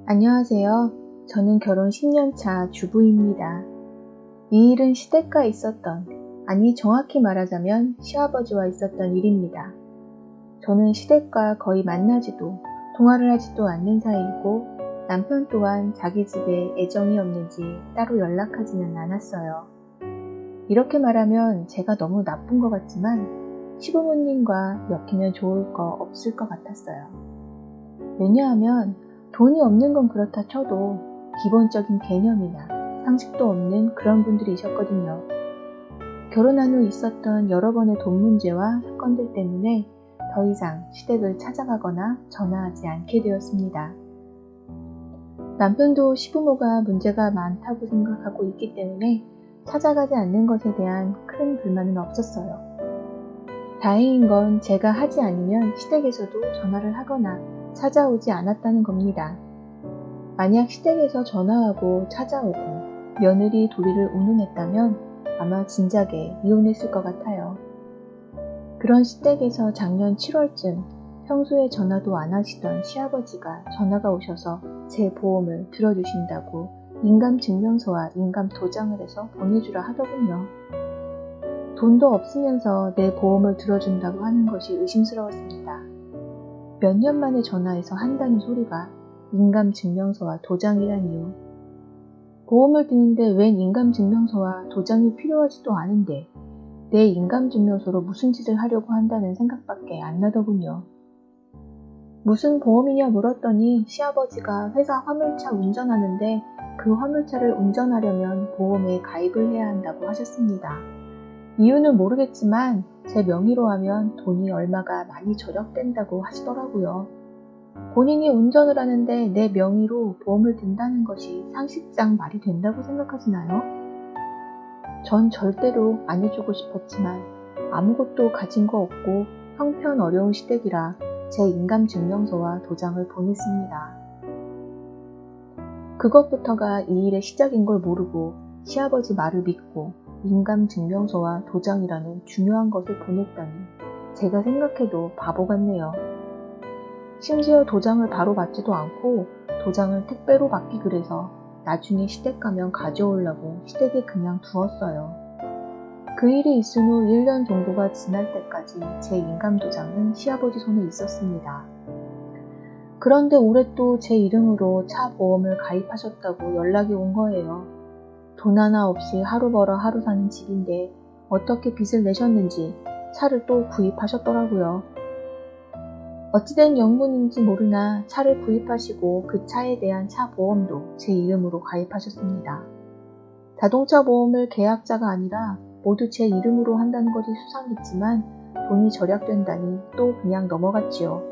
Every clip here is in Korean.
안녕하세요. 저는 결혼 10년차 주부입니다. 이 일은 시댁과 있었던, 아니 정확히 말하자면 시아버지와 있었던 일입니다. 저는 시댁과 거의 만나지도 통화를 하지도 않는 사이이고 남편 또한 자기 집에 애정이 없는지 따로 연락하지는 않았어요. 이렇게 말하면 제가 너무 나쁜 것 같지만 시부모님과 엮이면 좋을 거 없을 것 같았어요. 왜냐하면 돈이 없는 건 그렇다 쳐도 기본적인 개념이나 상식도 없는 그런 분들이셨거든요. 결혼한 후 있었던 여러 번의 돈 문제와 사건들 때문에 더 이상 시댁을 찾아가거나 전화하지 않게 되었습니다. 남편도 시부모가 문제가 많다고 생각하고 있기 때문에 찾아가지 않는 것에 대한 큰 불만은 없었어요. 다행인 건 제가 하지 않으면 시댁에서도 전화를 하거나 찾아오지 않았다는 겁니다. 만약 시댁에서 전화하고 찾아오고 며느리 도리를 운운했다면 아마 진작에 이혼했을 것 같아요. 그런 시댁에서 작년 7월쯤 평소에 전화도 안 하시던 시아버지가 전화가 오셔서 제 보험을 들어주신다고 인감증명서와 인감도장을 해서 보내주라 하더군요. 돈도 없으면서 내 보험을 들어준다고 하는 것이 의심스러웠습니다. 몇 년 만에 전화해서 한다는 소리가 인감증명서와 도장이라니요. 보험을 드는데 웬 인감증명서와 도장이 필요하지도 않은데 내 인감증명서로 무슨 짓을 하려고 한다는 생각밖에 안 나더군요. 무슨 보험이냐 물었더니 시아버지가 회사 화물차 운전하는데 그 화물차를 운전하려면 보험에 가입을 해야 한다고 하셨습니다. 이유는 모르겠지만 제 명의로 하면 돈이 얼마가 많이 절약된다고 하시더라고요. 본인이 운전을 하는데 내 명의로 보험을 든다는 것이 상식상 말이 된다고 생각하시나요? 전 절대로 안 해주고 싶었지만 아무것도 가진 거 없고 형편 어려운 시댁이라 제 인감증명서와 도장을 보냈습니다. 그것부터가 이 일의 시작인 걸 모르고 시아버지 말을 믿고 인감증명서와 도장이라는 중요한 것을 보냈다니 제가 생각해도 바보 같네요. 심지어 도장을 바로 받지도 않고 도장을 택배로 받기로 해서 나중에 시댁 가면 가져오려고 시댁에 그냥 두었어요. 그 일이 있은 후 1년 정도가 지날 때까지 제 인감도장은 시아버지 손에 있었습니다. 그런데 올해 또 제 이름으로 차 보험을 가입하셨다고 연락이 온 거예요. 돈 하나 없이 하루 벌어 하루 사는 집인데 어떻게 빚을 내셨는지 차를 또 구입하셨더라고요. 어찌된 영문인지 모르나 차를 구입하시고 그 차에 대한 차 보험도 제 이름으로 가입하셨습니다. 자동차 보험을 계약자가 아니라 모두 제 이름으로 한다는 것이 수상했지만 돈이 절약된다니 또 그냥 넘어갔지요.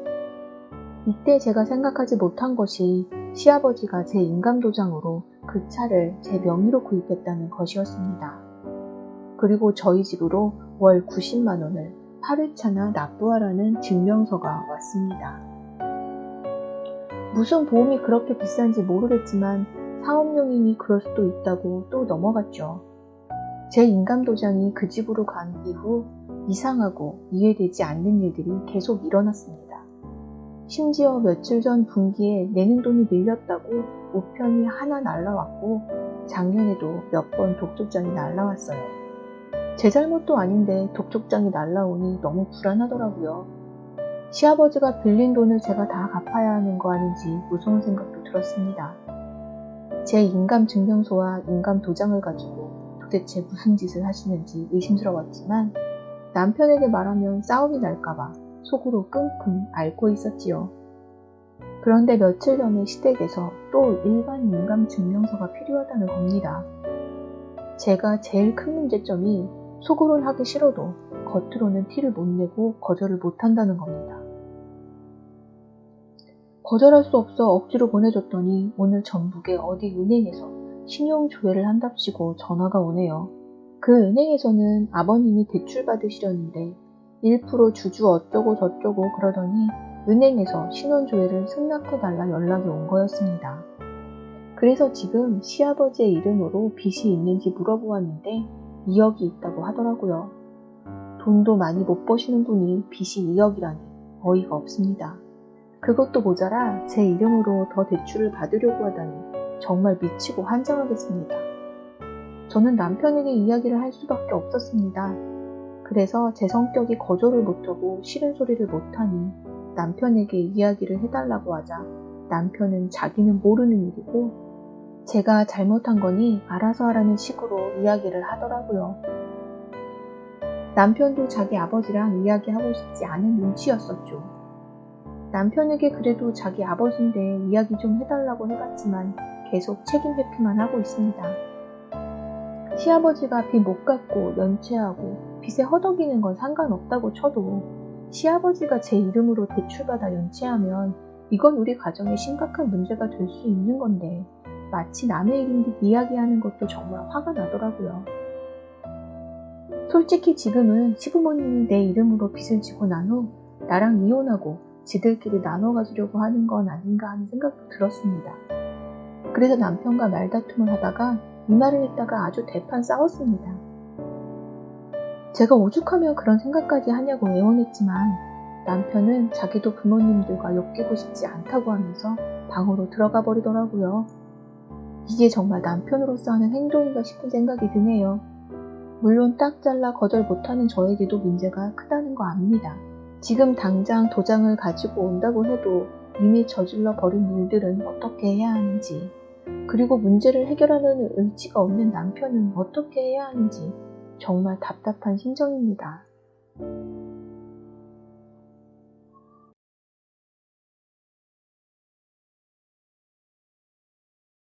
이때 제가 생각하지 못한 것이 시아버지가 제 인감도장으로 그 차를 제 명의로 구입했다는 것이었습니다. 그리고 저희 집으로 월 90만 원을 8회차나 납부하라는 증명서가 왔습니다. 무슨 보험이 그렇게 비싼지 모르겠지만 사업용이니 그럴 수도 있다고 또 넘어갔죠. 제 인감도장이 그 집으로 간 이후 이상하고 이해되지 않는 일들이 계속 일어났습니다. 심지어 며칠 전 분기에 내는 돈이 밀렸다고 우편이 하나 날라왔고 작년에도 몇 번 독촉장이 날라왔어요. 제 잘못도 아닌데 독촉장이 날라오니 너무 불안하더라고요. 시아버지가 빌린 돈을 제가 다 갚아야 하는 거 아닌지 무서운 생각도 들었습니다. 제 인감증명서와 인감도장을 가지고 도대체 무슨 짓을 하시는지 의심스러웠지만 남편에게 말하면 싸움이 날까봐 속으로 끙끙 앓고 있었지요. 그런데 며칠 전에 시댁에서 또 일반 인감증명서가 필요하다는 겁니다. 제가 제일 큰 문제점이 속으론 하기 싫어도 겉으로는 티를 못 내고 거절을 못 한다는 겁니다. 거절할 수 없어 억지로 보내줬더니 오늘 전북의 어디 은행에서 신용조회를 한답시고 전화가 오네요. 그 은행에서는 아버님이 대출 받으시려는데 1% 주주 어쩌고 저쩌고 그러더니 은행에서 신용조회를 승낙해달라 연락이 온 거였습니다. 그래서 지금 시아버지의 이름으로 빚이 있는지 물어보았는데 2억이 있다고 하더라고요. 돈도 많이 못 버시는 분이 빚이 2억이라니 어이가 없습니다. 그것도 모자라 제 이름으로 더 대출을 받으려고 하다니 정말 미치고 환장하겠습니다. 저는 남편에게 이야기를 할 수밖에 없었습니다. 그래서 제 성격이 거절을 못하고 싫은 소리를 못하니 남편에게 이야기를 해달라고 하자 남편은 자기는 모르는 일이고 제가 잘못한 거니 알아서 하라는 식으로 이야기를 하더라고요. 남편도 자기 아버지랑 이야기하고 싶지 않은 눈치였었죠. 남편에게 그래도 자기 아버지인데 이야기 좀 해달라고 해봤지만 계속 책임 회피만 하고 있습니다. 시아버지가 빚 못 갚고 연체하고 빚에 허덕이는 건 상관없다고 쳐도 시아버지가 제 이름으로 대출받아 연체하면 이건 우리 가정에 심각한 문제가 될 수 있는 건데 마치 남의 일인 듯 이야기하는 것도 정말 화가 나더라고요. 솔직히 지금은 시부모님이 내 이름으로 빚을 지고 난 후 나랑 이혼하고 지들끼리 나눠 가지려고 하는 건 아닌가 하는 생각도 들었습니다. 그래서 남편과 말다툼을 하다가 이 말을 했다가 아주 대판 싸웠습니다. 제가 오죽하면 그런 생각까지 하냐고 애원했지만 남편은 자기도 부모님들과 엮이고 싶지 않다고 하면서 방으로 들어가 버리더라고요. 이게 정말 남편으로서 하는 행동인가 싶은 생각이 드네요. 물론 딱 잘라 거절 못하는 저에게도 문제가 크다는 거 압니다. 지금 당장 도장을 가지고 온다고 해도 이미 저질러 버린 일들은 어떻게 해야 하는지, 그리고 문제를 해결하는 의지가 없는 남편은 어떻게 해야 하는지 정말 답답한 심정입니다.